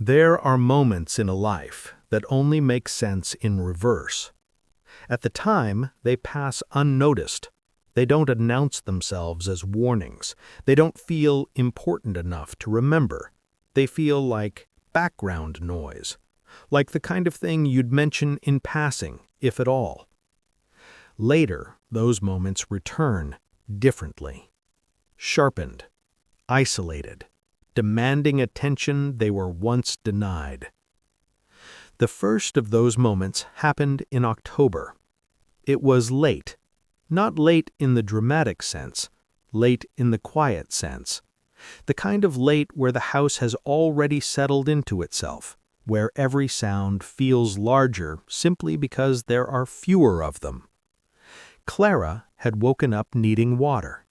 There are moments in a life that only make sense in reverse. At the time, they pass unnoticed. They don't announce themselves as warnings. They don't feel important enough to remember. They feel like background noise, like the kind of thing you'd mention in passing, if at all. Later, those moments return differently, sharpened, isolated, demanding attention they were once denied. The first of those moments happened in October. It was late, not late in the dramatic sense, late in the quiet sense. The kind of late where the house has already settled into itself, where every sound feels larger simply because there are fewer of them. Clara had woken up needing water.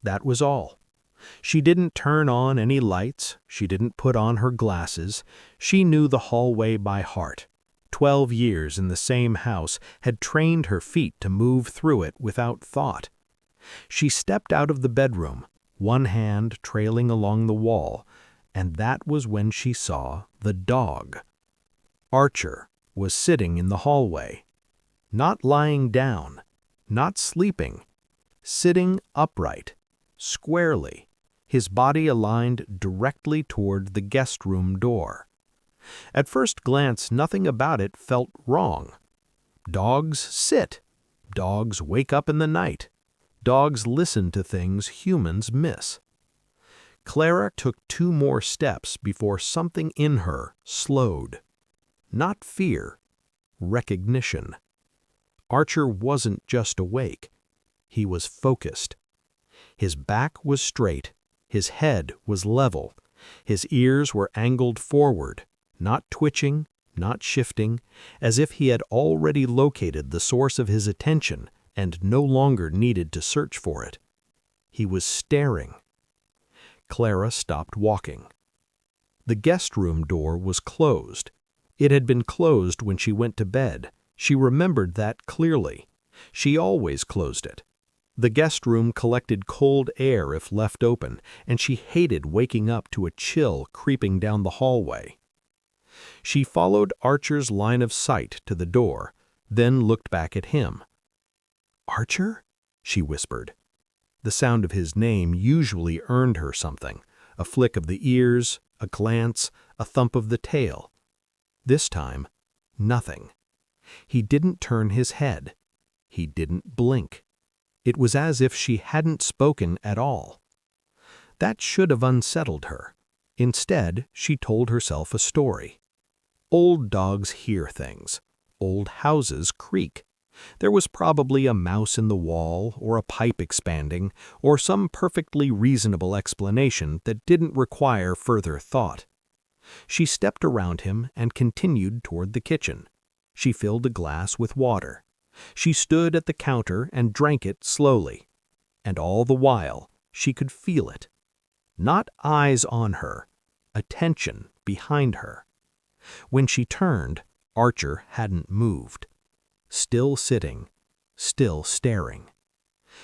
That was all. She didn't turn on any lights, she didn't put on her glasses, she knew the hallway by heart. 12 years in the same house had trained her feet to move through it without thought. She stepped out of the bedroom, one hand trailing along the wall, and that was when she saw the dog. Archer was sitting in the hallway, not lying down, not sleeping, sitting upright, squarely, his body aligned directly toward the guest room door. At first glance, nothing about it felt wrong. Dogs sit. Dogs wake up in the night. Dogs listen to things humans miss. Clara took 2 more steps before something in her slowed. Not fear, recognition. Archer wasn't just awake. He was focused. His back was straight, his head was level, his ears were angled forward, not twitching, not shifting, as if he had already located the source of his attention and no longer needed to search for it. He was staring. Clara stopped walking. The guest room door was closed. It had been closed when she went to bed. She remembered that clearly. She always closed it. The guest room collected cold air if left open, and she hated waking up to a chill creeping down the hallway. She followed Archer's line of sight to the door, then looked back at him. "Archer?" she whispered. The sound of his name usually earned her something, a flick of the ears, a glance, a thump of the tail. This time, nothing. He didn't turn his head. He didn't blink. It was as if she hadn't spoken at all. That should have unsettled her. Instead, she told herself a story. Old dogs hear things. Old houses creak. There was probably a mouse in the wall, or a pipe expanding, or some perfectly reasonable explanation that didn't require further thought. She stepped around him and continued toward the kitchen. She filled a glass with water. She stood at the counter and drank it slowly. And all the while, she could feel it. Not eyes on her, attention behind her. When she turned, Archer hadn't moved. Still sitting, still staring.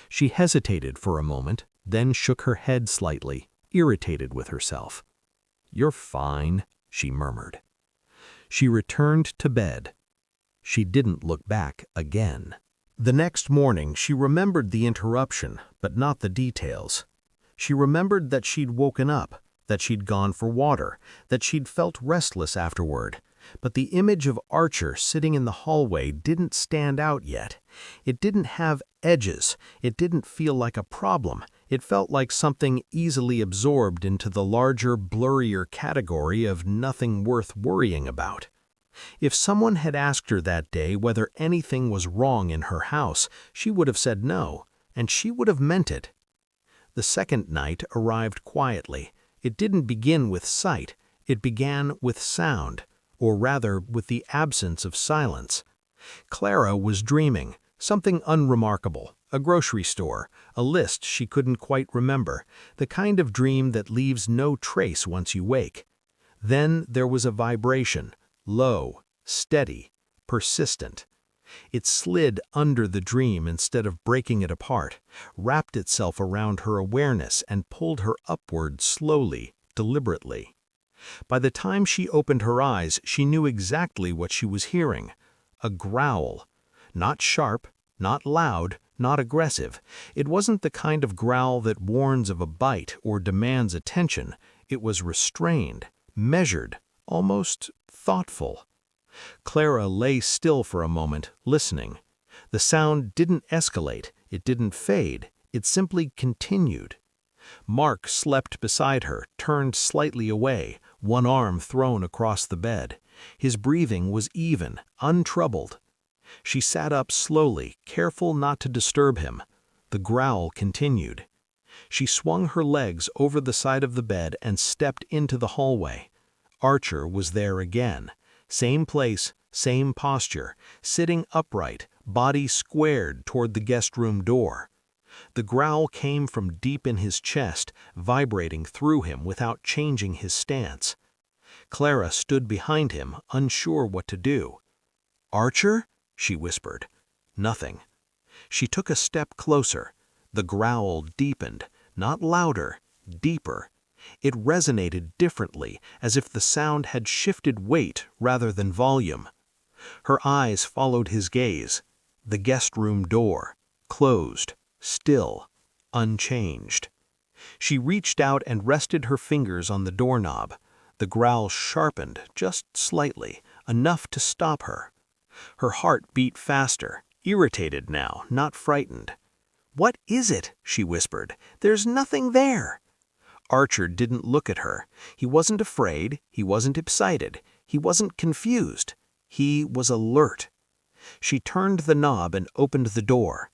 She hesitated for a moment, then shook her head slightly, irritated with herself. "You're fine," she murmured. She returned to bed. She didn't look back again. The next morning, she remembered the interruption, but not the details. She remembered that she'd woken up, that she'd gone for water, that she'd felt restless afterward. But the image of Archer sitting in the hallway didn't stand out yet. It didn't have edges. It didn't feel like a problem. It felt like something easily absorbed into the larger, blurrier category of nothing worth worrying about. If someone had asked her that day whether anything was wrong in her house, she would have said no, and she would have meant it. The second night arrived quietly. It didn't begin with sight. It began with sound, or rather with the absence of silence. Clara was dreaming, something unremarkable, a grocery store, a list she couldn't quite remember, the kind of dream that leaves no trace once you wake. Then there was a vibration, low, steady, persistent. It slid under the dream instead of breaking it apart, wrapped itself around her awareness and pulled her upward slowly, deliberately. By the time she opened her eyes, she knew exactly what she was hearing. A growl. Not sharp, not loud, not aggressive. It wasn't the kind of growl that warns of a bite or demands attention. It was restrained, measured, almost thoughtful. Clara lay still for a moment, listening. The sound didn't escalate, it didn't fade, it simply continued. Mark slept beside her, turned slightly away, one arm thrown across the bed. His breathing was even, untroubled. She sat up slowly, careful not to disturb him. The growl continued. She swung her legs over the side of the bed and stepped into the hallway. Archer was there again. Same place, same posture, sitting upright, body squared toward the guest room door. The growl came from deep in his chest, vibrating through him without changing his stance. Clara stood behind him, unsure what to do. "Archer?" she whispered. Nothing. She took a step closer. The growl deepened, not louder, deeper. It resonated differently, as if the sound had shifted weight rather than volume. Her eyes followed his gaze. The guest room door, closed, still, unchanged. She reached out and rested her fingers on the doorknob. The growl sharpened just slightly, enough to stop her. Her heart beat faster, irritated now, not frightened. "What is it?" she whispered. "There's nothing there." Archer didn't look at her. He wasn't afraid, he wasn't excited, he wasn't confused. He was alert. She turned the knob and opened the door.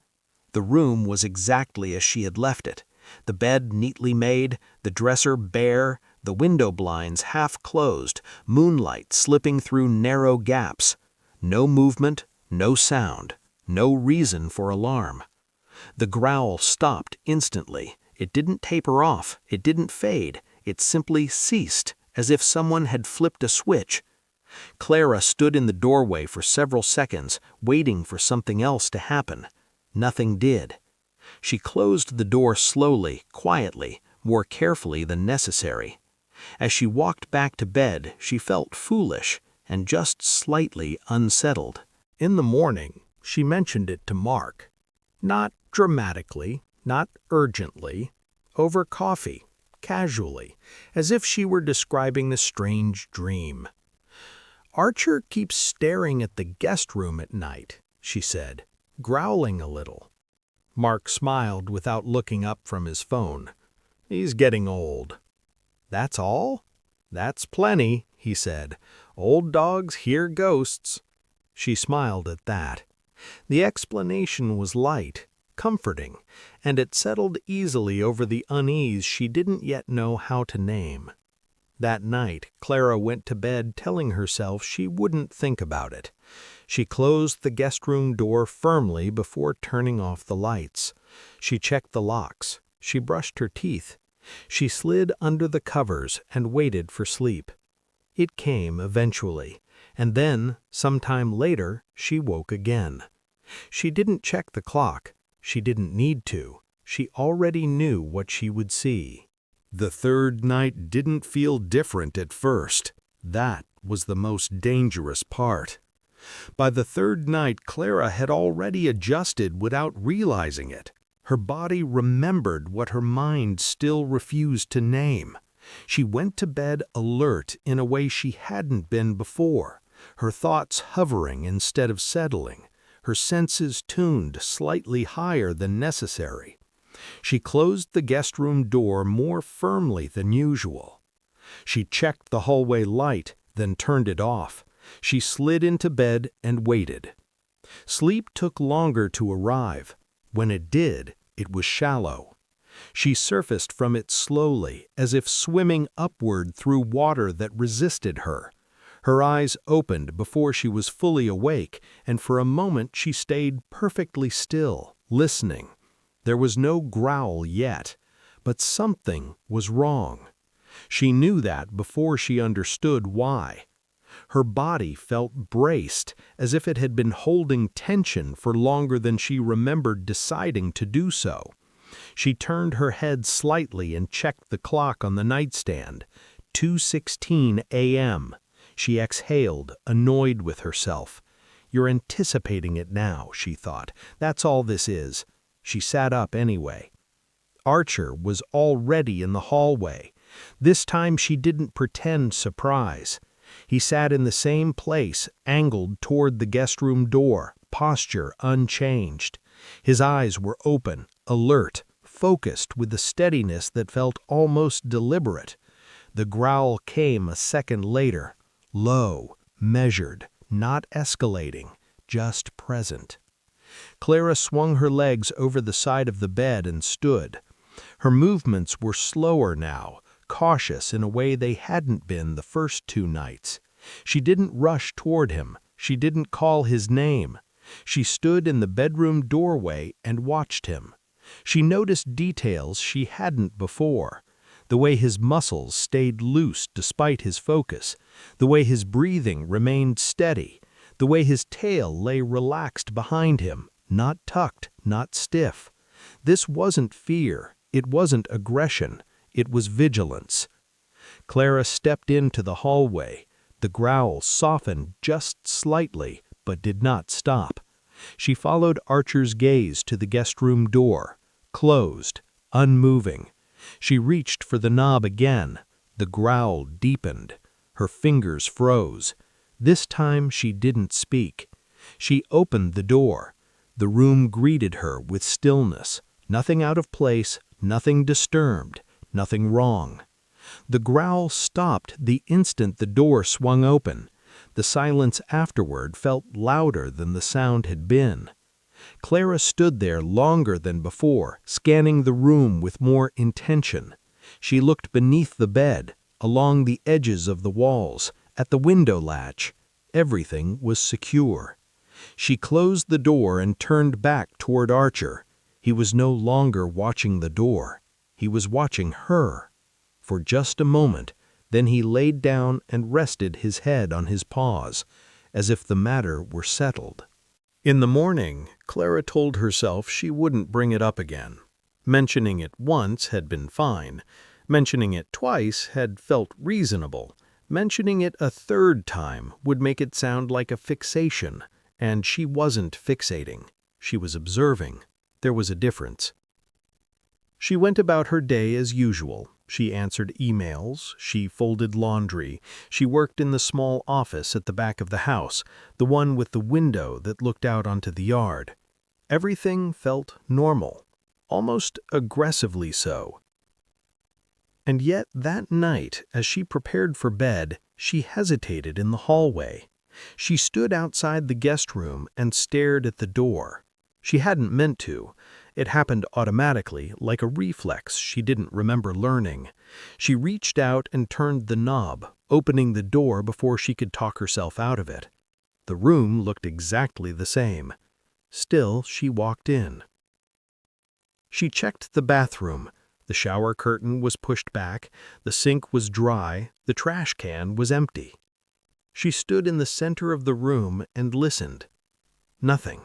The room was exactly as she had left it. The bed neatly made, the dresser bare, the window blinds half closed, moonlight slipping through narrow gaps. No movement, no sound, no reason for alarm. The growl stopped instantly. It didn't taper off, it didn't fade, it simply ceased, as if someone had flipped a switch. Clara stood in the doorway for several seconds, waiting for something else to happen. Nothing did. She closed the door slowly, quietly, more carefully than necessary. As she walked back to bed, she felt foolish and just slightly unsettled. In the morning, she mentioned it to Mark. Not dramatically, not urgently, over coffee, casually, as if she were describing the strange dream. "Archer keeps staring at the guest room at night," she said, growling a little. Mark smiled without looking up from his phone. "He's getting old." "That's all?" "That's plenty," he said. "Old dogs hear ghosts." She smiled at that. The explanation was light, comforting, and it settled easily over the unease she didn't yet know how to name. That night, Clara went to bed telling herself she wouldn't think about it. She closed the guest room door firmly before turning off the lights. She checked the locks. She brushed her teeth. She slid under the covers and waited for sleep. It came eventually, and then, sometime later, she woke again. She didn't check the clock. She didn't need to. She already knew what she would see. The third night didn't feel different at first. That was the most dangerous part. By the third night, Clara had already adjusted without realizing it. Her body remembered what her mind still refused to name. She went to bed alert in a way she hadn't been before, her thoughts hovering instead of settling, her senses tuned slightly higher than necessary. She closed the guest room door more firmly than usual. She checked the hallway light, then turned it off. She slid into bed and waited. Sleep took longer to arrive. When it did, it was shallow. She surfaced from it slowly, as if swimming upward through water that resisted her. Her eyes opened before she was fully awake, and for a moment she stayed perfectly still, listening. There was no growl yet, but something was wrong. She knew that before she understood why. Her body felt braced, as if it had been holding tension for longer than she remembered deciding to do so. She turned her head slightly and checked the clock on the nightstand. 2:16 a.m. She exhaled, annoyed with herself. "You're anticipating it now," she thought. "That's all this is." She sat up anyway. Archer was already in the hallway. This time she didn't pretend surprise. He sat in the same place, angled toward the guest room door, posture unchanged. His eyes were open, alert, focused with a steadiness that felt almost deliberate. The growl came a second later, low, measured, not escalating, just present. Clara swung her legs over the side of the bed and stood. Her movements were slower now, cautious in a way they hadn't been the first 2 nights. She didn't rush toward him. She didn't call his name. She stood in the bedroom doorway and watched him. She noticed details she hadn't before. The way his muscles stayed loose despite his focus, the way his breathing remained steady, the way his tail lay relaxed behind him, not tucked, not stiff. This wasn't fear, it wasn't aggression, it was vigilance. Clara stepped into the hallway. The growl softened just slightly, but did not stop. She followed Archer's gaze to the guest room door, closed, unmoving. She reached for the knob again. The growl deepened. Her fingers froze. This time she didn't speak. She opened the door. The room greeted her with stillness. Nothing out of place, nothing disturbed, nothing wrong. The growl stopped the instant the door swung open. The silence afterward felt louder than the sound had been. Clara stood there longer than before, scanning the room with more intention. She looked beneath the bed, along the edges of the walls, at the window latch. Everything was secure. She closed the door and turned back toward Archer. He was no longer watching the door. He was watching her. For just a moment, then he laid down and rested his head on his paws, as if the matter were settled. In the morning, Clara told herself she wouldn't bring it up again. Mentioning it once had been fine. Mentioning it twice had felt reasonable. Mentioning it a third time would make it sound like a fixation, and she wasn't fixating. She was observing. There was a difference. She went about her day as usual. She answered emails, she folded laundry, she worked in the small office at the back of the house, the one with the window that looked out onto the yard. Everything felt normal, almost aggressively so. And yet that night, as she prepared for bed, she hesitated in the hallway. She stood outside the guest room and stared at the door. She hadn't meant to. It happened automatically, like a reflex she didn't remember learning. She reached out and turned the knob, opening the door before she could talk herself out of it. The room looked exactly the same. Still, she walked in. She checked the bathroom. The shower curtain was pushed back, the sink was dry, the trash can was empty. She stood in the center of the room and listened. Nothing.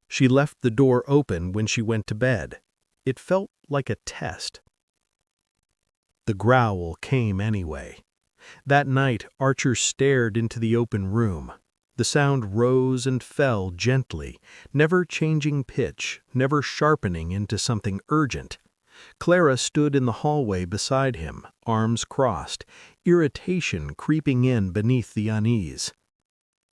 She left the door open when she went to bed. It felt like a test. The growl came anyway. That night, Archer stared into the open room. The sound rose and fell gently, never changing pitch, never sharpening into something urgent. Clara stood in the hallway beside him, arms crossed, irritation creeping in beneath the unease.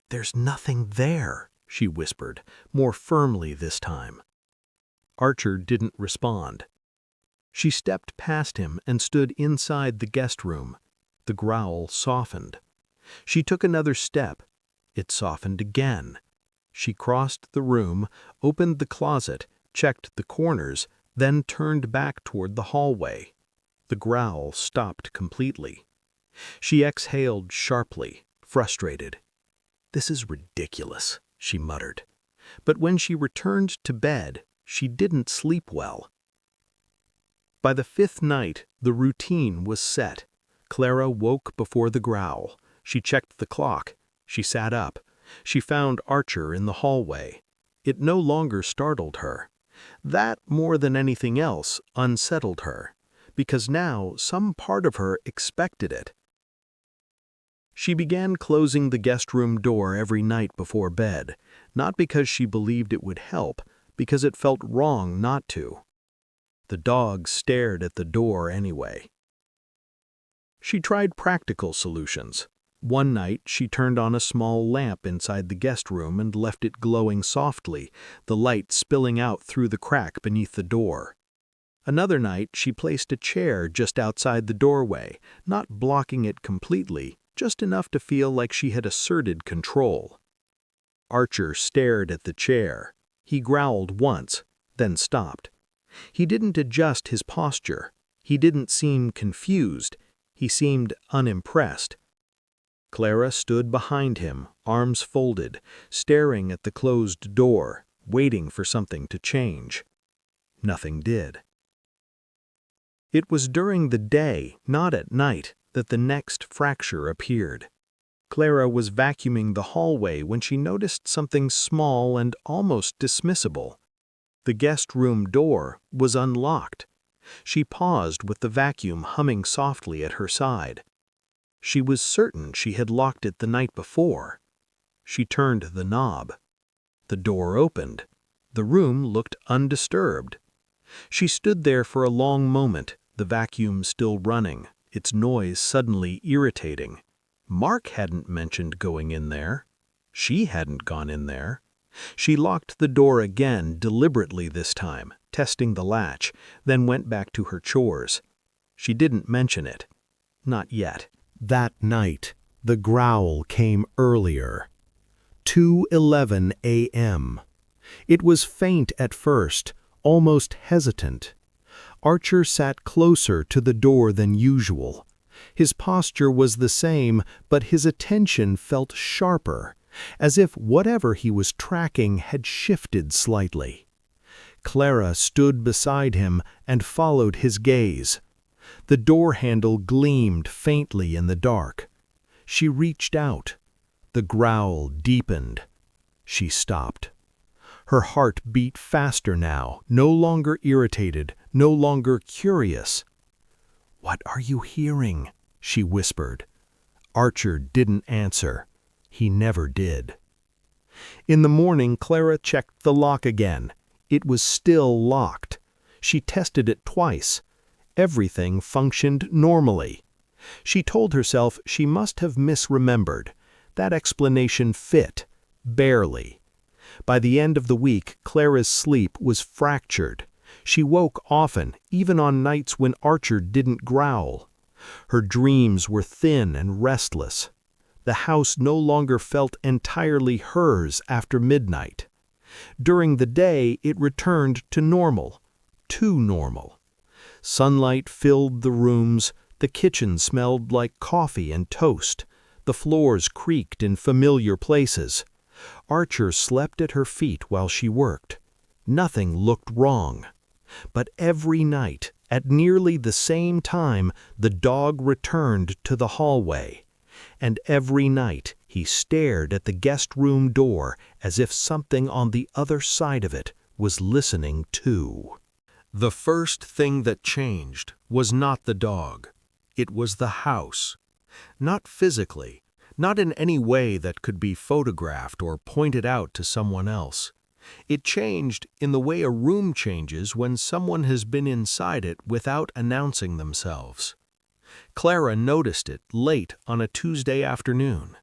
"There's nothing there," she whispered, more firmly this time. Archer didn't respond. She stepped past him and stood inside the guest room. The growl softened. She took another step. It softened again. She crossed the room, opened the closet, checked the corners, then turned back toward the hallway. The growl stopped completely. She exhaled sharply, frustrated. "This is ridiculous," she muttered. But when she returned to bed, she didn't sleep well. By the 5th night, the routine was set. Clara woke before the growl. She checked the clock. She sat up. She found Archer in the hallway. It no longer startled her. That, more than anything else, unsettled her. because now some part of her expected it. She began closing the guest room door every night before bed, not because she believed it would help, because it felt wrong not to. The dog stared at the door anyway. She tried practical solutions. One night, she turned on a small lamp inside the guest room and left it glowing softly, the light spilling out through the crack beneath the door. Another night, she placed a chair just outside the doorway, not blocking it completely, just enough to feel like she had asserted control. Archer stared at the chair. He growled once, then stopped. He didn't adjust his posture. He didn't seem confused. He seemed unimpressed. Clara stood behind him, arms folded, staring at the closed door, waiting for something to change. Nothing did. It was during the day, not at night, that the next fracture appeared. Clara was vacuuming the hallway when she noticed something small and almost dismissible. The guest room door was unlocked. She paused with the vacuum humming softly at her side. She was certain she had locked it the night before. She turned the knob. The door opened. The room looked undisturbed. She stood there for a long moment, the vacuum still running, its noise suddenly irritating. Mark hadn't mentioned going in there. She hadn't gone in there. She locked the door again, deliberately this time, testing the latch, then went back to her chores. She didn't mention it. Not yet. That night, the growl came earlier. 2:11 a.m. It was faint at first, almost hesitant. Archer sat closer to the door than usual. His posture was the same, but his attention felt sharper, as if whatever he was tracking had shifted slightly. Clara stood beside him and followed his gaze. The door handle gleamed faintly in the dark. She reached out. The growl deepened. She stopped. Her heart beat faster now, no longer irritated, no longer curious. "What are you hearing?" she whispered. Archer didn't answer. He never did. In the morning, Clara checked the lock again. It was still locked. She tested it twice. Everything functioned normally. She told herself she must have misremembered. That explanation fit, barely. By the end of the week, Clara's sleep was fractured. She woke often, even on nights when Archer didn't growl. Her dreams were thin and restless. The house no longer felt entirely hers after midnight. During the day, it returned to normal, too normal. Sunlight filled the rooms, the kitchen smelled like coffee and toast, the floors creaked in familiar places. Archer slept at her feet while she worked. Nothing looked wrong. But every night, at nearly the same time, the dog returned to the hallway. And every night he stared at the guest room door as if something on the other side of it was listening too. The first thing that changed was not the dog. It was the house. Not physically, not in any way that could be photographed or pointed out to someone else. It changed in the way a room changes when someone has been inside it without announcing themselves. Clara noticed it late on a Tuesday afternoon.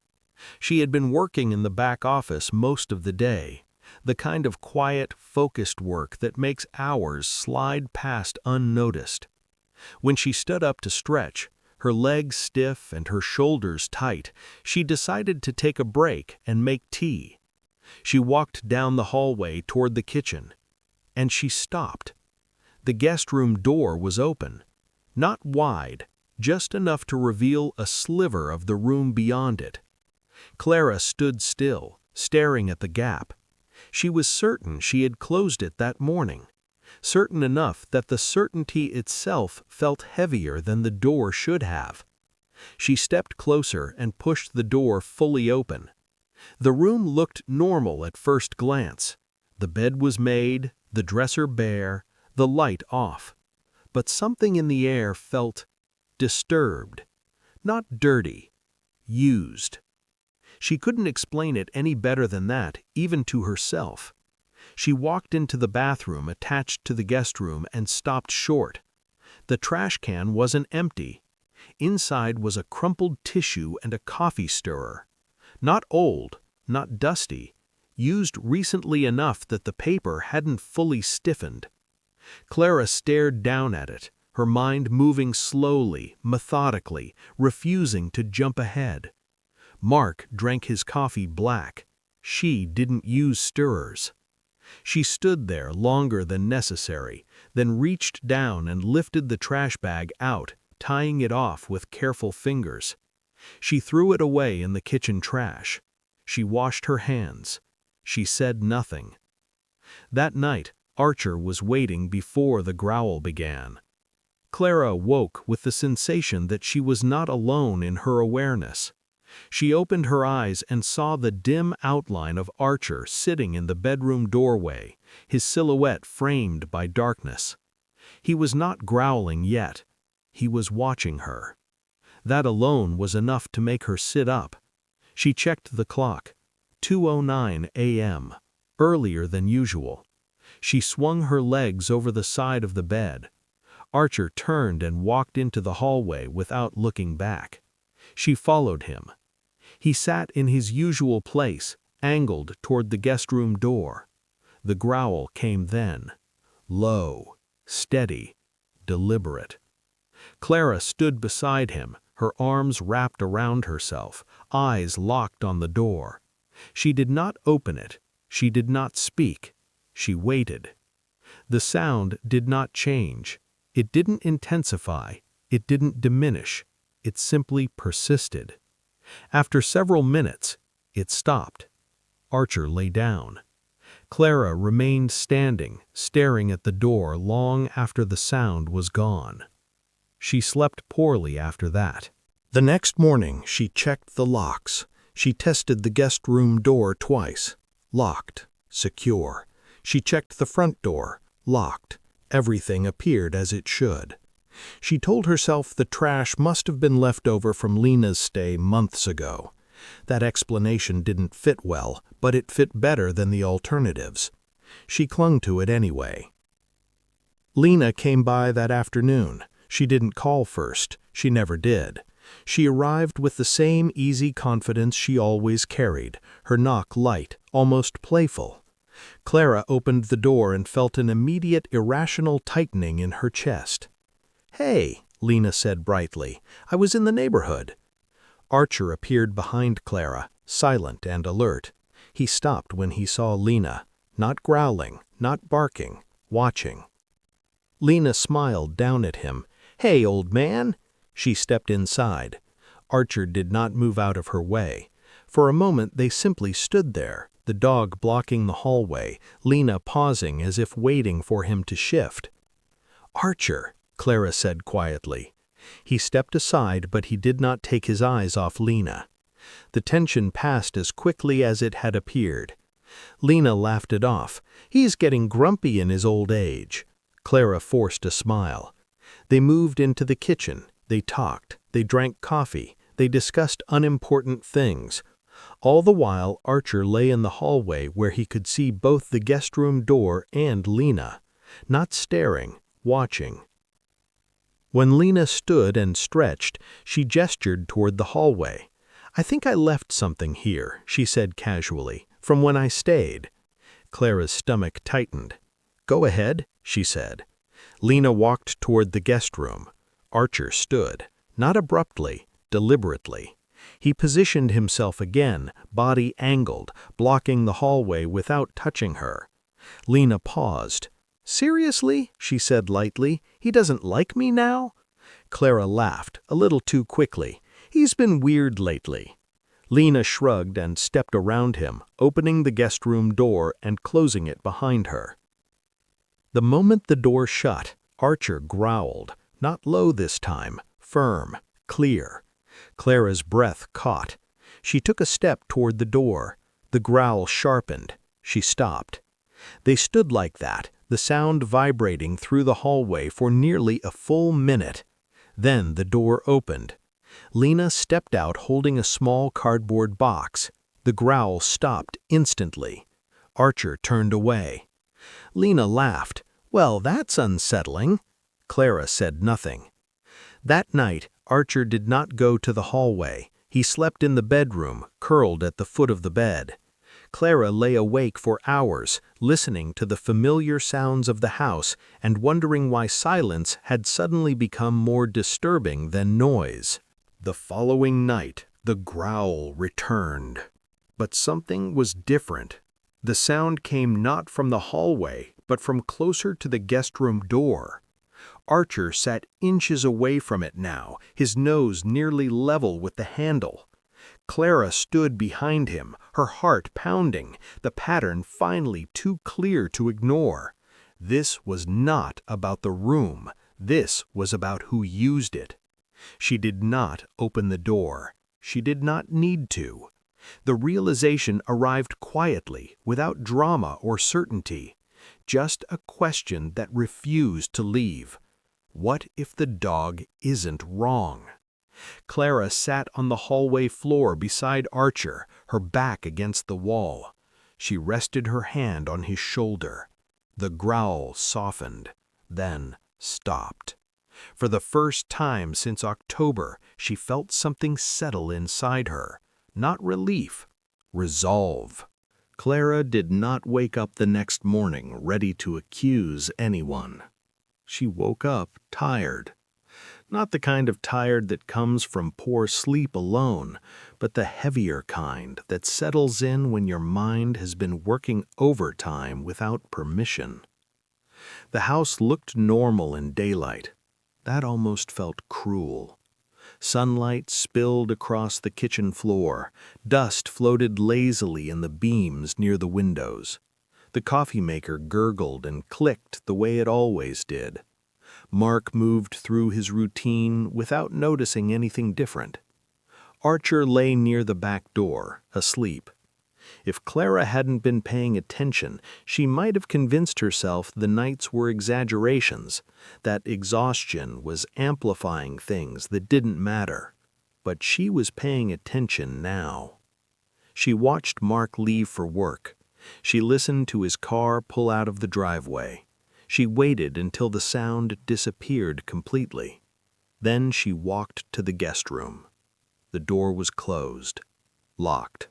She had been working in the back office most of the day, the kind of quiet, focused work that makes hours slide past unnoticed. When she stood up to stretch, her legs stiff and her shoulders tight, she decided to take a break and make tea. She walked down the hallway toward the kitchen, and she stopped. The guest room door was open, not wide, just enough to reveal a sliver of the room beyond it. Clara stood still, staring at the gap. She was certain she had closed it that morning, certain enough that the certainty itself felt heavier than the door should have. She stepped closer and pushed the door fully open. The room looked normal at first glance. The bed was made, the dresser bare, the light off. but something in the air felt disturbed, not dirty, used. She couldn't explain it any better than that, even to herself. She walked into the bathroom attached to the guest room and stopped short. The trash can wasn't empty. Inside was a crumpled tissue and a coffee stirrer. Not old, not dusty, used recently enough that the paper hadn't fully stiffened. Clara stared down at it, her mind moving slowly, methodically, refusing to jump ahead. Mark drank his coffee black. She didn't use stirrers. She stood there longer than necessary, then reached down and lifted the trash bag out, tying it off with careful fingers. She threw it away in the kitchen trash. She washed her hands. She said nothing. That night, Archer was waiting before the growl began. Clara woke with the sensation that she was not alone in her awareness. She opened her eyes and saw the dim outline of Archer sitting in the bedroom doorway, his silhouette framed by darkness. He was not growling yet. He was watching her. That alone was enough to make her sit up. She checked the clock. 2:09 a.m., earlier than usual. She swung her legs over the side of the bed. Archer turned and walked into the hallway without looking back. She followed him. He sat in his usual place, angled toward the guest room door. The growl came then. Low, steady, deliberate. Clara stood beside him, her arms wrapped around herself, eyes locked on the door. She did not open it. She did not speak. She waited. The sound did not change. It didn't intensify. It didn't diminish. It simply persisted. After several minutes, it stopped. Archer lay down. Clara remained standing, staring at the door long after the sound was gone. She slept poorly after that. The next morning, she checked the locks. She tested the guest room door twice. Locked. Secure. She checked the front door. Locked. Everything appeared as it should. She told herself the trash must have been left over from Lena's stay months ago. That explanation didn't fit well, but it fit better than the alternatives. She clung to it anyway. Lena came by that afternoon. She didn't call first. She never did. She arrived with the same easy confidence she always carried, her knock light, almost playful. Clara opened the door and felt an immediate irrational tightening in her chest. "Hey," Lena said brightly, "I was in the neighborhood." Archer appeared behind Clara, silent and alert. He stopped when he saw Lena, not growling, not barking, watching. Lena smiled down at him. "Hey, old man." She stepped inside. Archer did not move out of her way. For a moment they simply stood there, the dog blocking the hallway, Lena pausing as if waiting for him to shift. "Archer," Clara said quietly. He stepped aside, but he did not take his eyes off Lena. The tension passed as quickly as it had appeared. Lena laughed it off. "He's getting grumpy in his old age." Clara forced a smile. They moved into the kitchen. They talked. They drank coffee. They discussed unimportant things. All the while, Archer lay in the hallway where he could see both the guest room door and Lena, not staring, watching. When Lena stood and stretched, she gestured toward the hallway. "I think I left something here," she said casually, "from when I stayed." Clara's stomach tightened. "Go ahead," she said. Lena walked toward the guest room. Archer stood, not abruptly, deliberately. He positioned himself again, body angled, blocking the hallway without touching her. Lena paused. "Seriously?" she said lightly. "He doesn't like me now?" Clara laughed, a little too quickly. "He's been weird lately." Lena shrugged and stepped around him, opening the guest room door and closing it behind her. The moment the door shut, Archer growled, not low this time, firm, clear. Clara's breath caught. She took a step toward the door. The growl sharpened. She stopped. They stood like that, the sound vibrating through the hallway for nearly a full minute. Then the door opened. Lena stepped out holding a small cardboard box. The growl stopped instantly. Archer turned away. Lena laughed. "Well, that's unsettling." Clara said nothing. That night, Archer did not go to the hallway. He slept in the bedroom, curled at the foot of the bed. Clara lay awake for hours, listening to the familiar sounds of the house and wondering why silence had suddenly become more disturbing than noise. The following night, the growl returned. But something was different. The sound came not from the hallway, but from closer to the guest room door. Archer sat inches away from it now, his nose nearly level with the handle. Clara stood behind him, her heart pounding, the pattern finally too clear to ignore. This was not about the room. This was about who used it. She did not open the door. She did not need to. The realization arrived quietly, without drama or certainty. Just a question that refused to leave. What if the dog isn't wrong? Clara sat on the hallway floor beside Archer, her back against the wall. She rested her hand on his shoulder. The growl softened, then stopped. For the first time since October, she felt something settle inside her. Not relief, resolve. Clara did not wake up the next morning ready to accuse anyone. She woke up tired. Not the kind of tired that comes from poor sleep alone, but the heavier kind that settles in when your mind has been working overtime without permission. The house looked normal in daylight. That almost felt cruel. Sunlight spilled across the kitchen floor. Dust floated lazily in the beams near the windows. The coffee maker gurgled and clicked the way it always did. Mark moved through his routine without noticing anything different. Archer lay near the back door, asleep. If Clara hadn't been paying attention, she might have convinced herself the nights were exaggerations, that exhaustion was amplifying things that didn't matter. But she was paying attention now. She watched Mark leave for work. She listened to his car pull out of the driveway. She waited until the sound disappeared completely. Then she walked to the guest room. The door was closed, locked.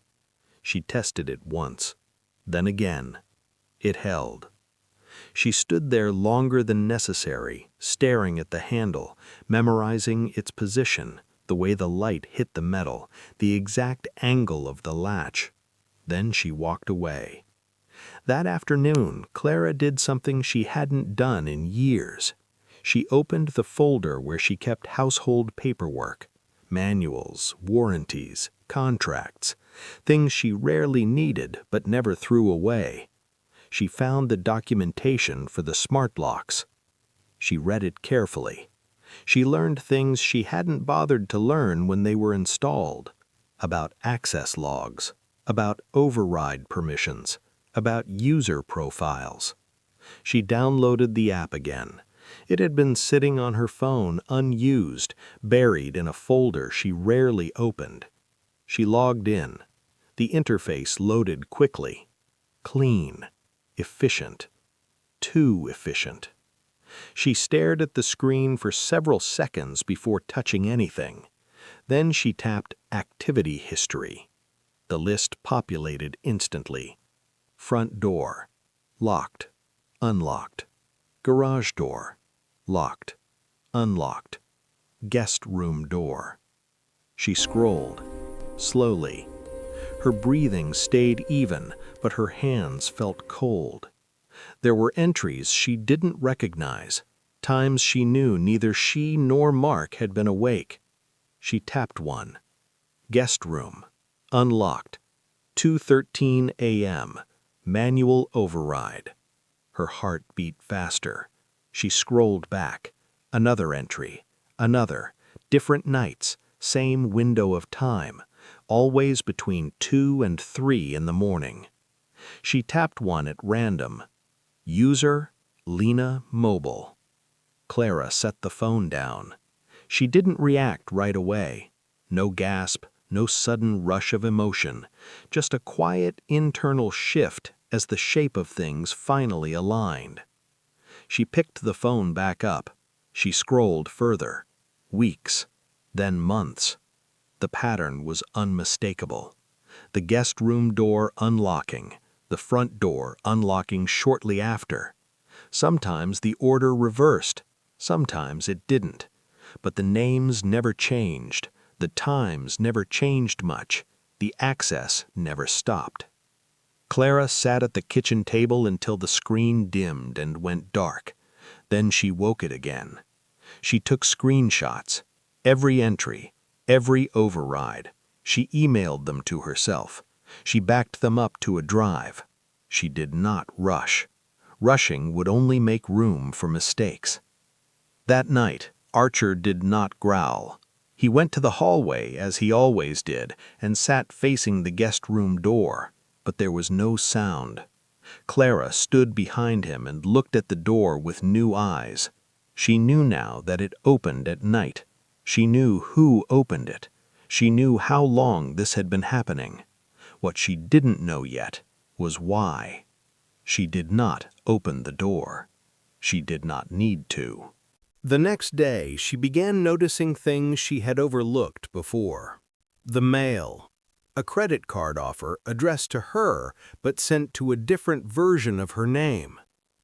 She tested it once, then again. It held. She stood there longer than necessary, staring at the handle, memorizing its position, the way the light hit the metal, the exact angle of the latch. Then she walked away. That afternoon, Clara did something she hadn't done in years. She opened the folder where she kept household paperwork, manuals, warranties, contracts, things she rarely needed but never threw away. She found the documentation for the smart locks. She read it carefully. She learned things she hadn't bothered to learn when they were installed, about access logs, about override permissions, about user profiles. She downloaded the app again. It had been sitting on her phone unused, buried in a folder she rarely opened. She logged in. The interface loaded quickly. Clean. Efficient. Too efficient. She stared at the screen for several seconds before touching anything. Then she tapped Activity History. The list populated instantly. Front door. Locked. Unlocked. Garage door. Locked. Unlocked. Guest room door. She scrolled. Slowly. Her breathing stayed even, but her hands felt cold. There were entries she didn't recognize, times she knew neither she nor Mark had been awake. She tapped one. Guest room. Unlocked. 2:13 a.m. Manual override. Her heart beat faster. She scrolled back. Another entry. Another. Different nights. Same window of time. Always between 2 and 3 in the morning. She tapped one at random. User Lena mobile. Clara set the phone down. She didn't react right away. No gasp, no sudden rush of emotion, just a quiet internal shift as the shape of things finally aligned. She picked the phone back up. She scrolled further. Weeks, then months. The pattern was unmistakable. The guest room door unlocking, the front door unlocking shortly after. Sometimes the order reversed, sometimes it didn't. But the names never changed, the times never changed much, the access never stopped. Clara sat at the kitchen table until the screen dimmed and went dark. Then she woke it again. She took screenshots, every entry, every override. She emailed them to herself. She backed them up to a drive. She did not rush. Rushing would only make room for mistakes. That night, Archer did not growl. He went to the hallway, as he always did, and sat facing the guest room door, but there was no sound. Clara stood behind him and looked at the door with new eyes. She knew now that it opened at night. She knew who opened it. She knew how long this had been happening. What she didn't know yet was why. She did not open the door. She did not need to. The next day, she began noticing things she had overlooked before. The mail. A credit card offer addressed to her but sent to a different version of her name.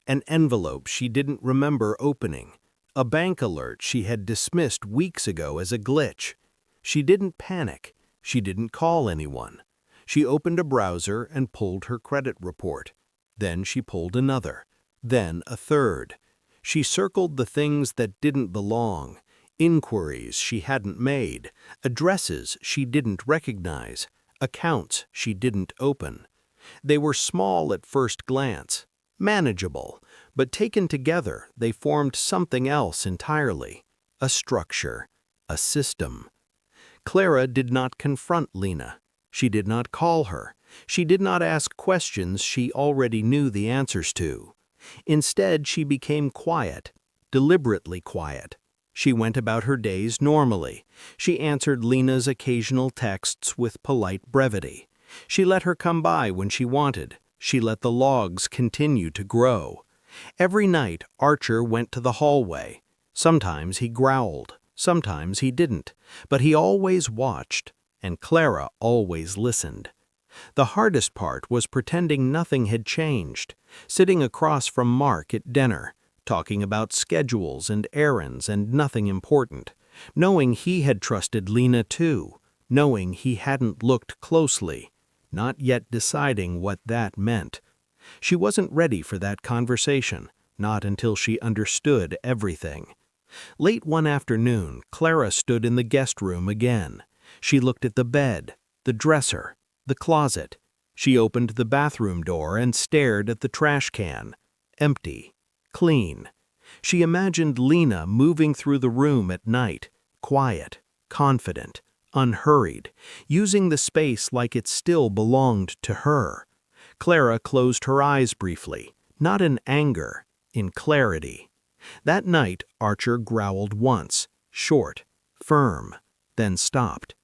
An envelope she didn't remember opening. A bank alert she had dismissed weeks ago as a glitch. She didn't panic. She didn't call anyone. She opened a browser and pulled her credit report. Then she pulled another. Then a third. She circled the things that didn't belong, inquiries she hadn't made, addresses she didn't recognize, accounts she didn't open. They were small at first glance, manageable, but taken together they formed something else entirely, a structure, a system. Clara did not confront Lena. She did not call her. She did not ask questions she already knew the answers to. Instead, she became quiet, deliberately quiet. She went about her days normally. She answered Lena's occasional texts with polite brevity. She let her come by when she wanted. She let the logs continue to grow. Every night, Archer went to the hallway. Sometimes he growled, sometimes he didn't, but he always watched, and Clara always listened. The hardest part was pretending nothing had changed, sitting across from Mark at dinner, talking about schedules and errands and nothing important, knowing he had trusted Lena too, knowing he hadn't looked closely, not yet deciding what that meant. She wasn't ready for that conversation, not until she understood everything. Late one afternoon, Clara stood in the guest room again. She looked at the bed, the dresser, the closet. She opened the bathroom door and stared at the trash can. Empty. Clean. She imagined Lena moving through the room at night, quiet, confident, unhurried, using the space like it still belonged to her. Clara closed her eyes briefly, not in anger, in clarity. That night, Archer growled once, short, firm, then stopped.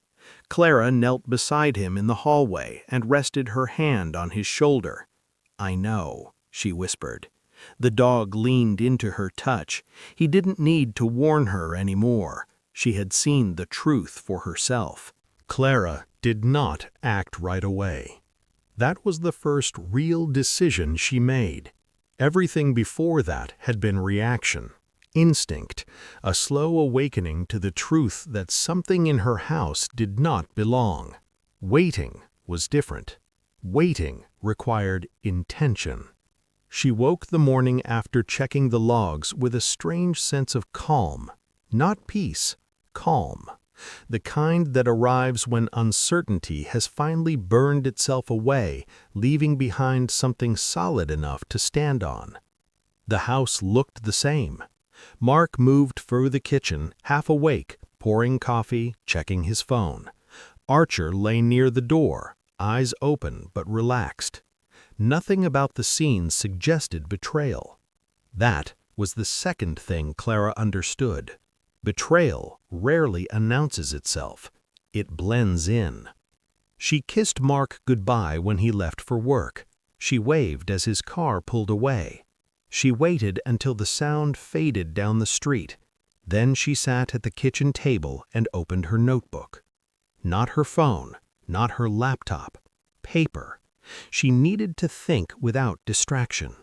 Clara knelt beside him in the hallway and rested her hand on his shoulder. "I know," she whispered. The dog leaned into her touch. He didn't need to warn her anymore. She had seen the truth for herself. Clara did not act right away. That was the first real decision she made. Everything before that had been reaction, instinct, a slow awakening to the truth that something in her house did not belong. Waiting was different. Waiting required intention. She woke the morning after checking the logs with a strange sense of calm. Not peace, calm. The kind that arrives when uncertainty has finally burned itself away, leaving behind something solid enough to stand on. The house looked the same. Mark moved through the kitchen, half awake, pouring coffee, checking his phone. Archer lay near the door, eyes open but relaxed. Nothing about the scene suggested betrayal. That was the second thing Clara understood. Betrayal rarely announces itself. It blends in. She kissed Mark goodbye when he left for work. She waved as his car pulled away. She waited until the sound faded down the street. Then she sat at the kitchen table and opened her notebook. Not her phone, not her laptop. Paper. She needed to think without distraction.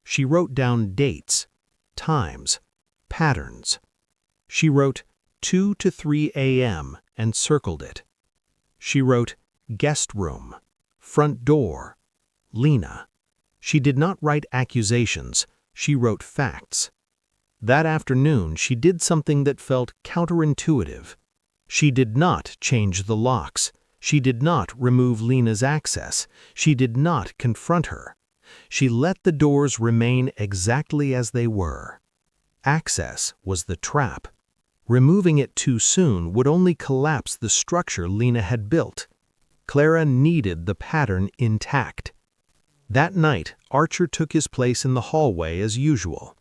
She wrote down dates, times, patterns. She wrote 2 to 3 a.m. and circled it. She wrote guest room, front door, Lena. She did not write accusations, she wrote facts. That afternoon she did something that felt counterintuitive. She did not change the locks. She did not remove Lena's access. She did not confront her. She let the doors remain exactly as they were. Access was the trap. Removing it too soon would only collapse the structure Lena had built. Clara needed the pattern intact. That night, Archer took his place in the hallway as usual.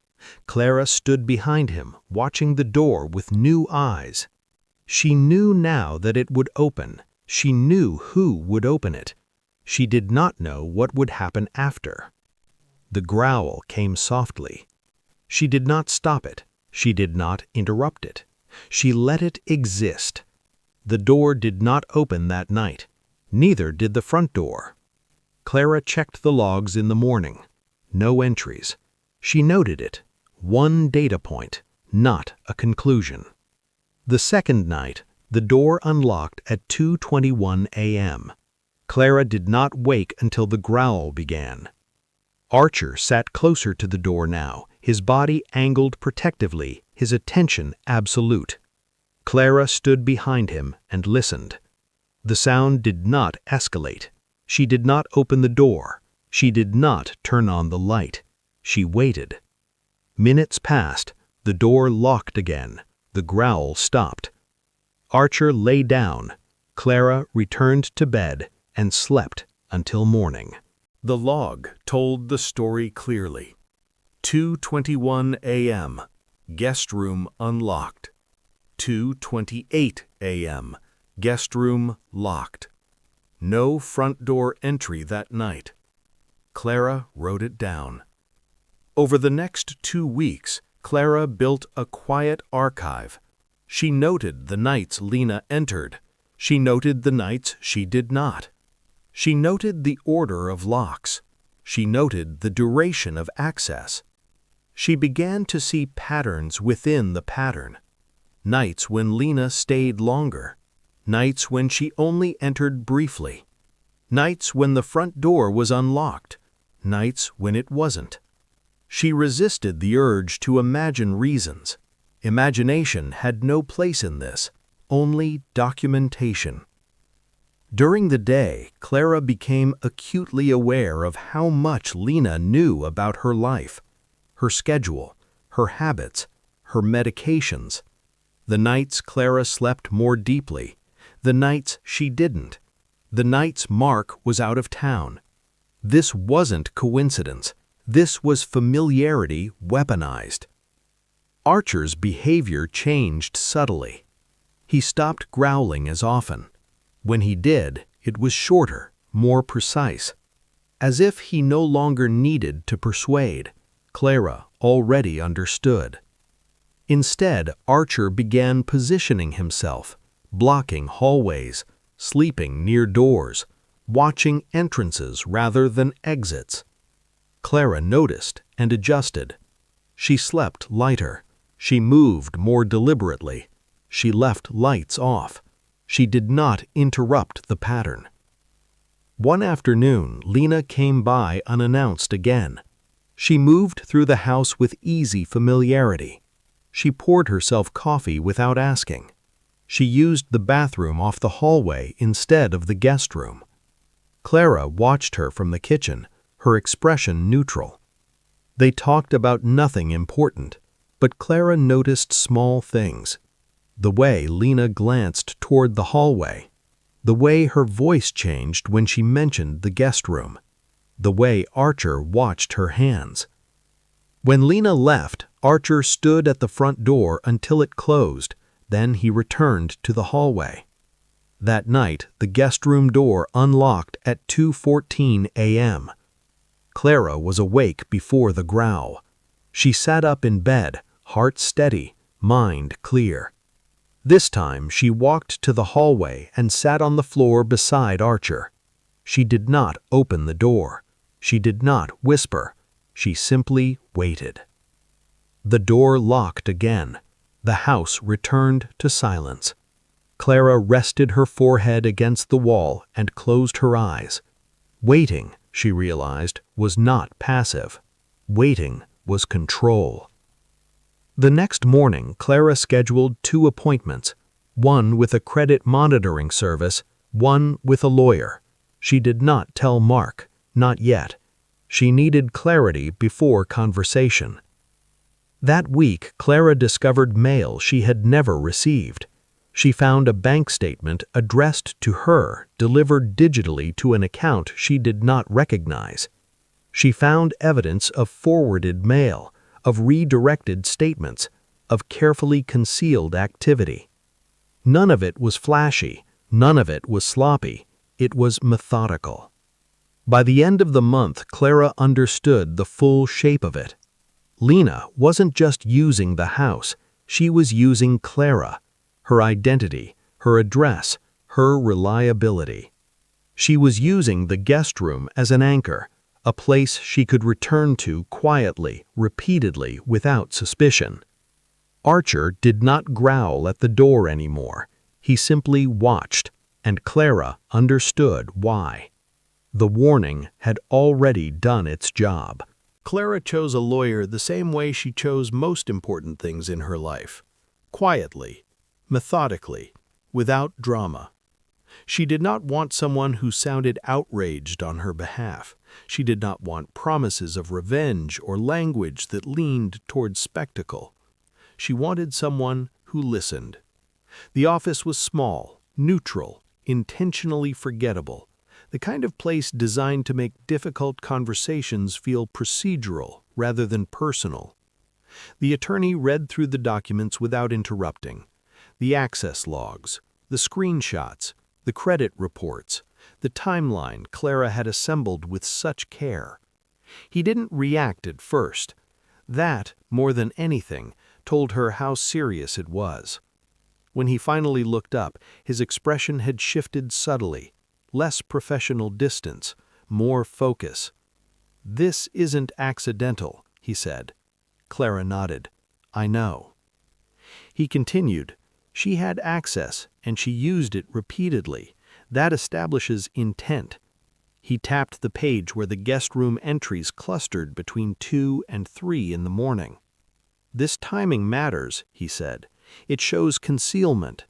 Clara stood behind him, watching the door with new eyes. She knew now that it would open. She knew who would open it. She did not know what would happen after. The growl came softly. She did not stop it. She did not interrupt it. She let it exist. The door did not open that night. Neither did the front door. Clara checked the logs in the morning. No entries. She noted it. One data point, not a conclusion. The second night, the door unlocked at 2:21 a.m. Clara did not wake until the growl began. Archer sat closer to the door now, his body angled protectively, his attention absolute. Clara stood behind him and listened. The sound did not escalate. She did not open the door. She did not turn on the light. She waited. Minutes passed. The door locked again. The growl stopped. Archer lay down. Clara returned to bed and slept until morning. The log told the story clearly. 2:21 a.m. Guest room unlocked. 2:28 a.m. Guest room locked. No front door entry that night. Clara wrote it down. Over the next 2 weeks, Clara built a quiet archive. She noted the nights Lena entered. She noted the nights she did not. She noted the order of locks. She noted the duration of access. She began to see patterns within the pattern. Nights when Lena stayed longer. Nights when she only entered briefly. Nights when the front door was unlocked. Nights when it wasn't. She resisted the urge to imagine reasons. Imagination had no place in this, only documentation. During the day, Clara became acutely aware of how much Lena knew about her life, her schedule, her habits, her medications. The nights Clara slept more deeply, the nights she didn't, the nights Mark was out of town. This wasn't coincidence. This was familiarity weaponized. Archer's behavior changed subtly. He stopped growling as often. When he did, it was shorter, more precise. As if he no longer needed to persuade. Clara already understood. Instead, Archer began positioning himself, blocking hallways, sleeping near doors, watching entrances rather than exits. Clara noticed and adjusted. She slept lighter. She moved more deliberately. She left lights off. She did not interrupt the pattern. One afternoon, Lena came by unannounced again. She moved through the house with easy familiarity. She poured herself coffee without asking. She used the bathroom off the hallway instead of the guest room. Clara watched her from the kitchen, her expression neutral. They talked about nothing important, but Clara noticed small things. The way Lena glanced toward the hallway. The way her voice changed when she mentioned the guest room. The way Archer watched her hands. When Lena left, Archer stood at the front door until it closed, then he returned to the hallway. That night, the guest room door unlocked at 2:14 a.m. Clara was awake before the growl. She sat up in bed, heart steady, mind clear. This time, she walked to the hallway and sat on the floor beside Archer. She did not open the door. She did not whisper. She simply waited. The door locked again. The house returned to silence. Clara rested her forehead against the wall and closed her eyes. Waiting, she realized, was not passive. Waiting was control. The next morning, Clara scheduled 2 appointments, one with a credit monitoring service, one with a lawyer. She did not tell Mark, not yet. She needed clarity before conversation. That week, Clara discovered mail she had never received. She found a bank statement addressed to her, delivered digitally to an account she did not recognize. She found evidence of forwarded mail, of redirected statements, of carefully concealed activity. None of it was flashy, none of it was sloppy, it was methodical. By the end of the month, Clara understood the full shape of it. Lena wasn't just using the house, she was using Clara, her identity, her address, her reliability. She was using the guest room as an anchor, a place she could return to quietly, repeatedly, without suspicion. Archer did not growl at the door anymore. He simply watched, and Clara understood why. The warning had already done its job. Clara chose a lawyer the same way she chose most important things in her life. Quietly, methodically, without drama. She did not want someone who sounded outraged on her behalf. She did not want promises of revenge or language that leaned toward spectacle. She wanted someone who listened. The office was small, neutral, intentionally forgettable, the kind of place designed to make difficult conversations feel procedural rather than personal. The attorney read through the documents without interrupting. The access logs, the screenshots, the credit reports, the timeline Clara had assembled with such care. He didn't react at first. That, more than anything, told her how serious it was. When he finally looked up, his expression had shifted subtly. Less professional distance, more focus. "This isn't accidental," he said. Clara nodded. "I know." He continued, "She had access, and she used it repeatedly. That establishes intent." He tapped the page where the guest room entries clustered between 2 and 3 in the morning. "This timing matters," he said. "It shows concealment."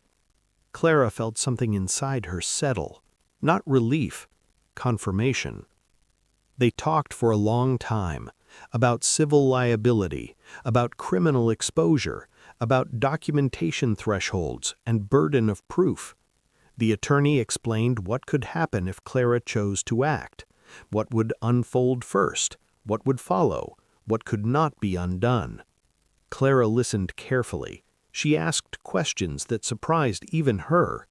Clara felt something inside her settle. Not relief, confirmation. They talked for a long time, about civil liability, about criminal exposure, about documentation thresholds and burden of proof. The attorney explained what could happen if Clara chose to act, what would unfold first, what would follow, what could not be undone. Clara listened carefully. She asked questions that surprised even her.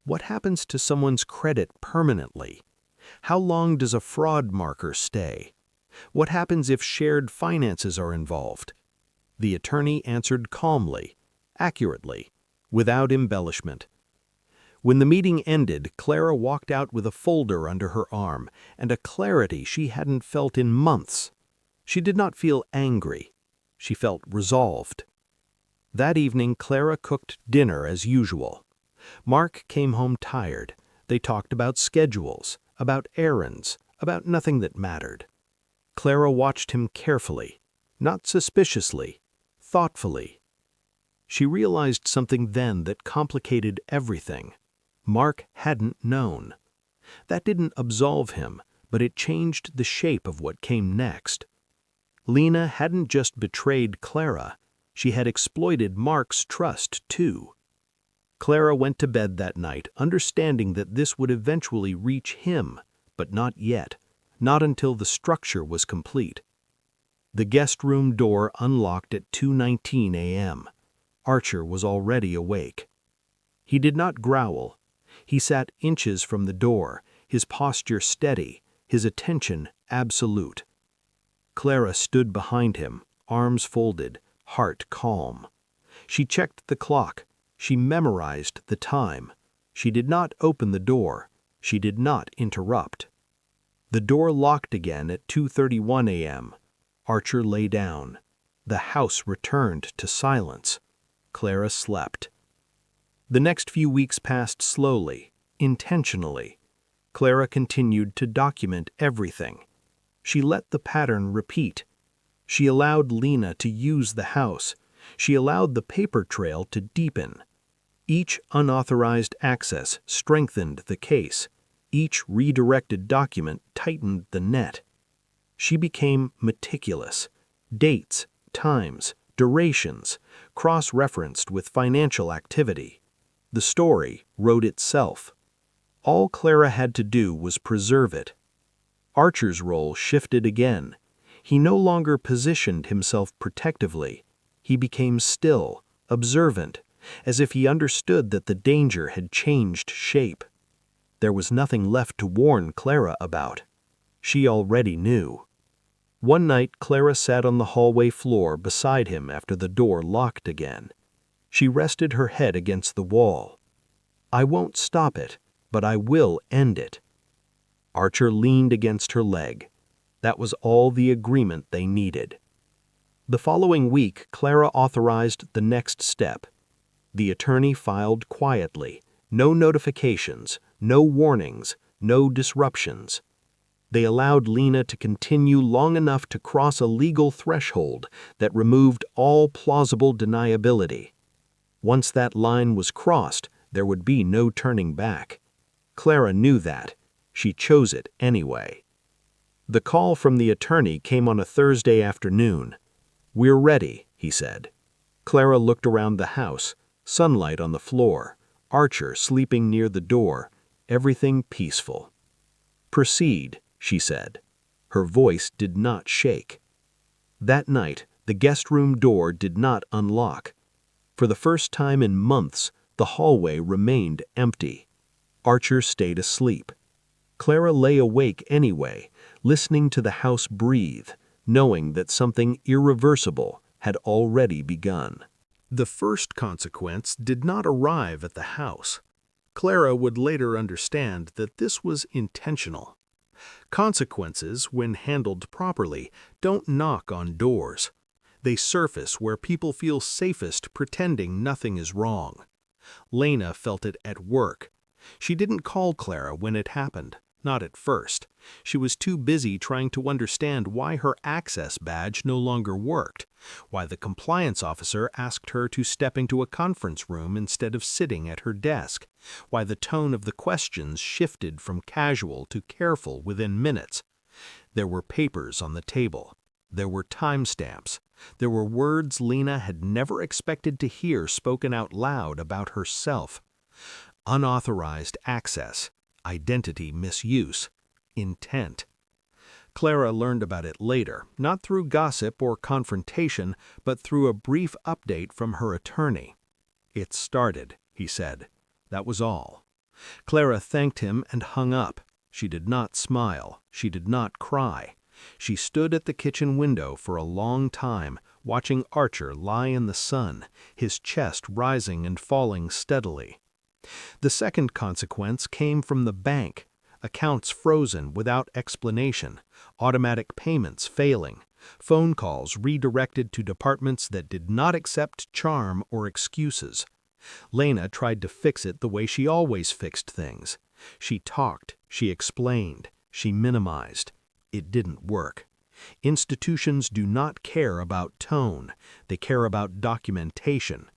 What happens to someone's credit permanently? How long does a fraud marker stay? What happens if shared finances are involved? The attorney answered calmly, accurately, without embellishment. When the meeting ended, Clara walked out with a folder under her arm and a clarity she hadn't felt in months. She did not feel angry. She felt resolved. That evening, Clara cooked dinner as usual. Mark came home tired. They talked about schedules, about errands, about nothing that mattered. Clara watched him carefully, not suspiciously, thoughtfully. She realized something then that complicated everything. Mark hadn't known. That didn't absolve him, but it changed the shape of what came next. Lena hadn't just betrayed Clara. She had exploited Mark's trust, too. Clara went to bed that night, understanding that this would eventually reach him, but not yet, not until the structure was complete. The guest room door unlocked at 2:19 a.m. Archer was already awake. He did not growl. He sat inches from the door, his posture steady, his attention absolute. Clara stood behind him, arms folded, heart calm. She checked the clock. She memorized the time. She did not open the door. She did not interrupt. The door locked again at 2:31 a.m. Archer lay down. The house returned to silence. Clara slept. The next few weeks passed slowly, intentionally. Clara continued to document everything. She let the pattern repeat. She allowed Lena to use the house. She allowed the paper trail to deepen. Each unauthorized access strengthened the case. Each redirected document tightened the net. She became meticulous. Dates, times, durations, cross-referenced with financial activity. The story wrote itself. All Clara had to do was preserve it. Archer's role shifted again. He no longer positioned himself protectively. He became still, observant, as if he understood that the danger had changed shape. There was nothing left to warn Clara about. She already knew. One night, Clara sat on the hallway floor beside him after the door locked again. She rested her head against the wall. "I won't stop it, but I will end it." Archer leaned against her leg. That was all the agreement they needed. The following week, Clara authorized the next step. The attorney filed quietly. No notifications, no warnings, no disruptions. They allowed Lena to continue long enough to cross a legal threshold that removed all plausible deniability. Once that line was crossed, there would be no turning back. Clara knew that. She chose it anyway. The call from the attorney came on a Thursday afternoon. "We're ready," he said. Clara looked around the house, sunlight on the floor, Archer sleeping near the door, everything peaceful. "Proceed," she said. Her voice did not shake. That night, the guest room door did not unlock. For the first time in months, the hallway remained empty. Archer stayed asleep. Clara lay awake anyway, listening to the house breathe, knowing that something irreversible had already begun. The first consequence did not arrive at the house. Clara would later understand that this was intentional. Consequences, when handled properly, don't knock on doors. They surface where people feel safest pretending nothing is wrong. Lena felt it at work. She didn't call Clara when it happened, not at first. She was too busy trying to understand why her access badge no longer worked, why the compliance officer asked her to step into a conference room instead of sitting at her desk, why the tone of the questions shifted from casual to careful within minutes. There were papers on the table. There were timestamps. There were words Lena had never expected to hear spoken out loud about herself. Unauthorized access, identity misuse, intent. Clara learned about it later, not through gossip or confrontation, but through a brief update from her attorney. "It started," he said. That was all. Clara thanked him and hung up. She did not smile. She did not cry. She stood at the kitchen window for a long time, watching Archer lie in the sun, his chest rising and falling steadily. The second consequence came from the bank. Accounts frozen without explanation, automatic payments failing, phone calls redirected to departments that did not accept charm or excuses. Lena tried to fix it the way she always fixed things. She talked, she explained, she minimized. It didn't work. Institutions do not care about tone, they care about documentation.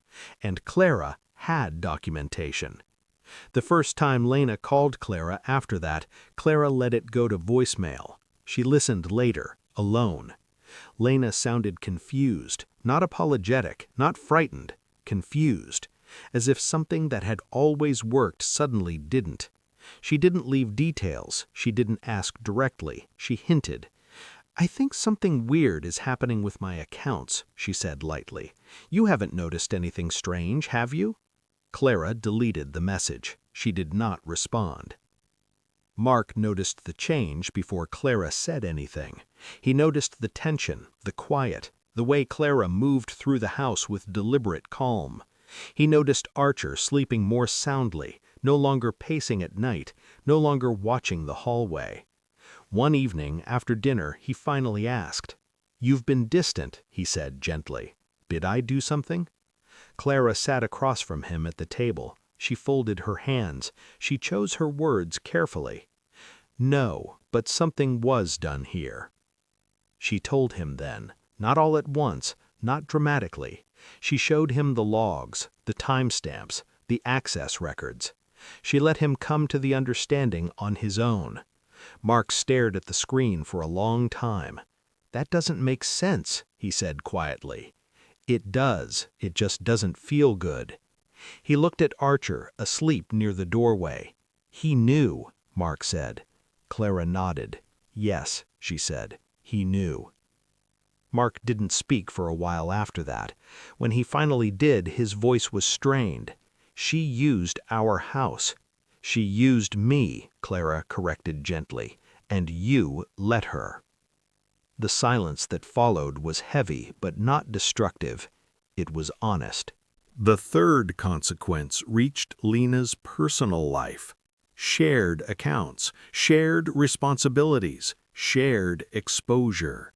And Clara had documentation. The first time Lena called Clara after that, Clara let it go to voicemail. She listened later, alone. Lena sounded confused, not apologetic, not frightened, confused, as if something that had always worked suddenly didn't. She didn't leave details, she didn't ask directly, she hinted. "I think something weird is happening with my accounts," she said lightly. "You haven't noticed anything strange, have you?" Clara deleted the message. She did not respond. Mark noticed the change before Clara said anything. He noticed the tension, the quiet, the way Clara moved through the house with deliberate calm. He noticed Archer sleeping more soundly, no longer pacing at night, no longer watching the hallway. One evening, after dinner, he finally asked. "You've been distant," he said gently. "Did I do something?" Clara sat across from him at the table. She folded her hands. She chose her words carefully. "No, but something was done here." She told him then, not all at once, not dramatically. She showed him the logs, the timestamps, the access records. She let him come to the understanding on his own. Mark stared at the screen for a long time. "That doesn't make sense," he said quietly. "It does, it just doesn't feel good." He looked at Archer, asleep near the doorway. "He knew," Mark said. Clara nodded. "Yes," she said, "he knew." Mark didn't speak for a while after that. When he finally did, his voice was strained. "She used our house." "She used me," Clara corrected gently, "and you let her." The silence that followed was heavy but not destructive. It was honest. The third consequence reached Lena's personal life. Shared accounts, shared responsibilities, shared exposure.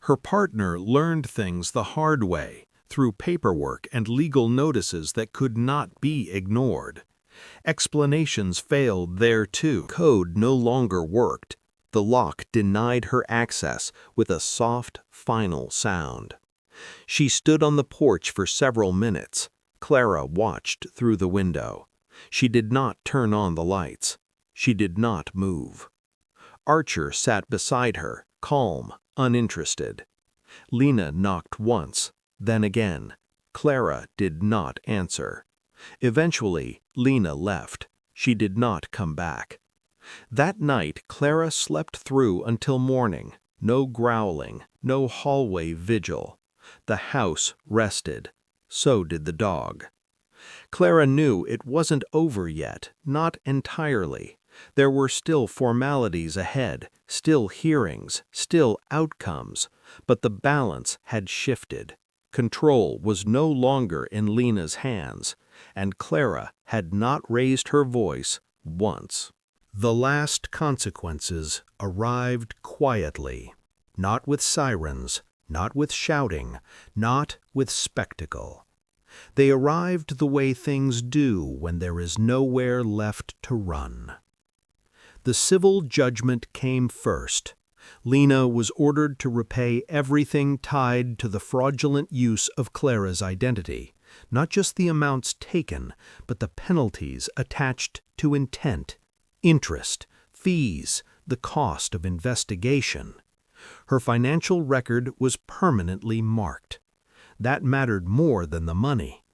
Her partner learned things the hard way, through paperwork and legal notices that could not be ignored. Explanations failed there too. Code no longer worked. The lock denied her access with a soft, final sound. She stood on the porch for several minutes. Clara watched through the window. She did not turn on the lights. She did not move. Archer sat beside her, calm, uninterested. Lena knocked once, then again. Clara did not answer. Eventually, Lena left. She did not come back. That night, Clara slept through until morning. No growling, no hallway vigil. The house rested. So did the dog. Clara knew it wasn't over yet, not entirely. There were still formalities ahead, still hearings, still outcomes, but the balance had shifted. Control was no longer in Lena's hands, and Clara had not raised her voice once. The last consequences arrived quietly, not with sirens, not with shouting, not with spectacle. They arrived the way things do when there is nowhere left to run. The civil judgment came first. Lena was ordered to repay everything tied to the fraudulent use of Clara's identity, not just the amounts taken, but the penalties attached to intent, interest, fees, the cost of investigation. Her financial record was permanently marked. That mattered more than the money.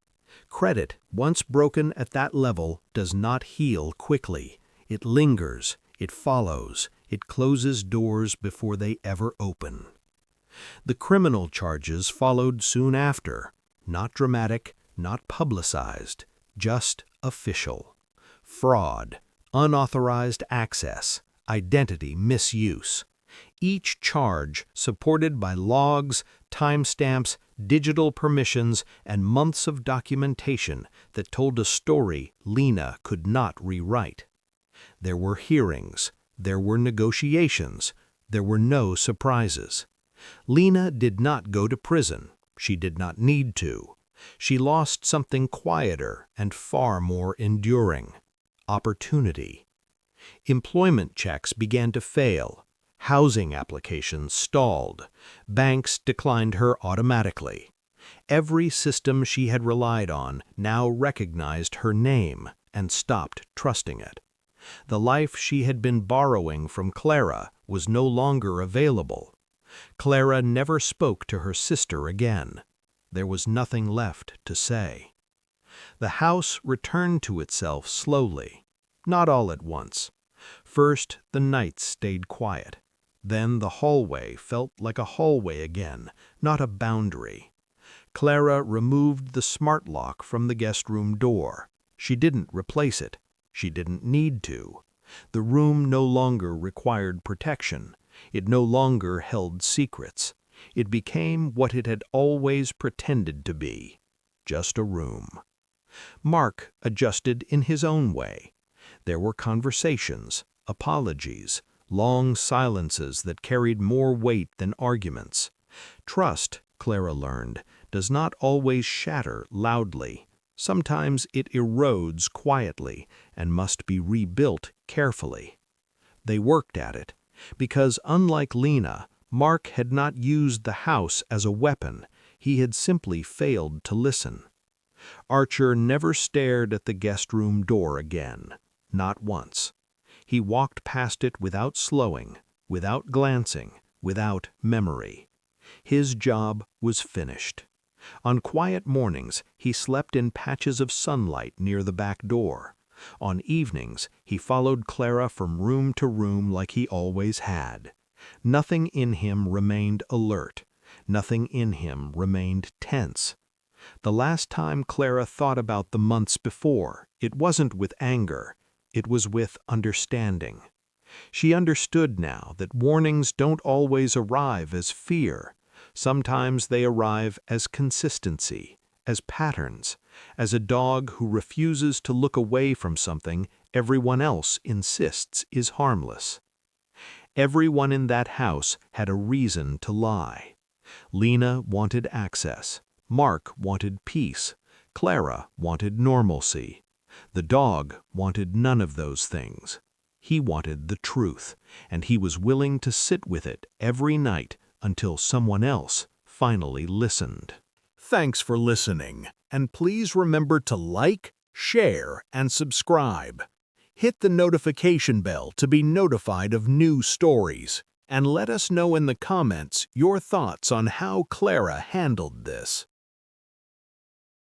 Credit, once broken at that level, does not heal quickly. It lingers, it follows, it closes doors before they ever open. The criminal charges followed soon after, not dramatic, not publicized, just official. Fraud, unauthorized access, identity misuse. Each charge supported by logs, timestamps, digital permissions, and months of documentation that told a story Lena could not rewrite. There were hearings, there were negotiations, there were no surprises. Lena did not go to prison. She did not need to. She lost something quieter and far more enduring: opportunity. Employment checks began to fail. Housing applications stalled. Banks declined her automatically. Every system she had relied on now recognized her name and stopped trusting it. The life she had been borrowing from Clara was no longer available. Clara never spoke to her sister again. There was nothing left to say. The house returned to itself slowly, not all at once. First, the nights stayed quiet. Then the hallway felt like a hallway again, not a boundary. Clara removed the smart lock from the guest room door. She didn't replace it. She didn't need to. The room no longer required protection. It no longer held secrets. It became what it had always pretended to be, just a room. Mark adjusted in his own way. There were conversations, apologies, long silences that carried more weight than arguments. Trust, Clara learned, does not always shatter loudly. Sometimes it erodes quietly and must be rebuilt carefully. They worked at it, because unlike Lena, Mark had not used the house as a weapon. He had simply failed to listen. Archer never stared at the guest room door again, not once. He walked past it without slowing, without glancing, without memory. His job was finished. On quiet mornings, he slept in patches of sunlight near the back door. On evenings, he followed Clara from room to room like he always had. Nothing in him remained alert. Nothing in him remained tense. The last time Clara thought about the months before, it wasn't with anger. It was with understanding. She understood now that warnings don't always arrive as fear. Sometimes they arrive as consistency, as patterns, as a dog who refuses to look away from something everyone else insists is harmless. Everyone in that house had a reason to lie. Lena wanted access. Mark wanted peace. Clara wanted normalcy. The dog wanted none of those things. He wanted the truth, and he was willing to sit with it every night until someone else finally listened. Thanks for listening, and please remember to like, share, and subscribe. Hit the notification bell to be notified of new stories, and let us know in the comments your thoughts on how Clara handled this.